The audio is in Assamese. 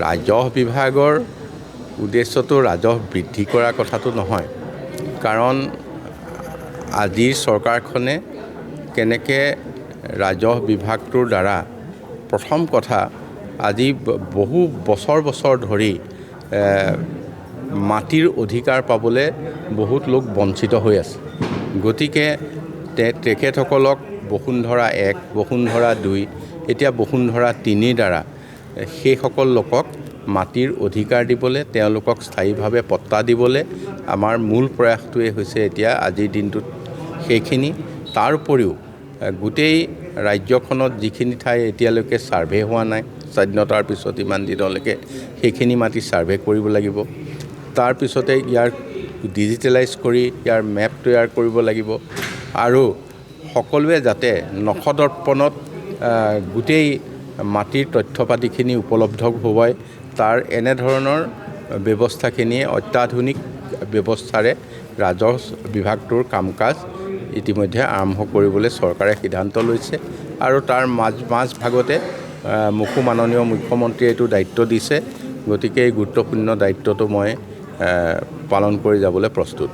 ৰাজহ বিভাগৰ উদ্দেশ্যটো ৰাজহ বৃদ্ধি কৰা কথাটো নহয়। কাৰণ আজিৰ চৰকাৰখনে কেনেকৈ ৰাজহ বিভাগটোৰ দ্বাৰা প্ৰথম কথা আজি বহু বছৰ ধৰি মাটিৰ অধিকাৰ পাবলৈ বহুত লোক বঞ্চিত হৈ আছে। গতিকে তেখেতসকলক বসুন্ধৰা 1, বসুন্ধৰা 2, এতিয়া বসুন্ধৰা 3 দ্বাৰা সেইসকল লোকক মাটিৰ অধিকাৰ দিবলৈ, তেওঁলোকক স্থায়ীভাৱে পট্টা দিবলৈ আমাৰ মূল প্ৰয়াসটোৱে হৈছে এতিয়া আজিৰ দিনটোত সেইখিনি। তাৰ উপৰিও গোটেই ৰাজ্যখনত যিখিনি ঠাই এতিয়ালৈকে ছাৰ্ভে হোৱা নাই, স্বাধীনতাৰ পিছত ইমান দিনলৈকে সেইখিনি মাটি ছাৰ্ভে কৰিব লাগিব। তাৰপিছতে ইয়াৰ ডিজিটেলাইজ কৰি ইয়াৰ মেপ তৈয়াৰ কৰিব লাগিব আৰু সকলোৱে যাতে নখদৰ্পণত গোটেই মাটিৰ তথ্য পাতিখিনি উপলব্ধ হোৱাই তাৰ এনেধৰণৰ ব্যৱস্থাখিনিয়ে অত্যাধুনিক ব্যৱস্থাৰে ৰাজহ বিভাগটোৰ কাম কাজ ইতিমধ্যে আৰম্ভ কৰিবলৈ চৰকাৰে সিদ্ধান্ত লৈছে আৰু তাৰ মাজভাগতে মাননীয় মুখ্যমন্ত্ৰীয়ে এইটো দায়িত্ব দিছে। গতিকে এই গুৰুত্বপূৰ্ণ দায়িত্বটো মই পালন কৰি যাবলৈ প্ৰস্তুত।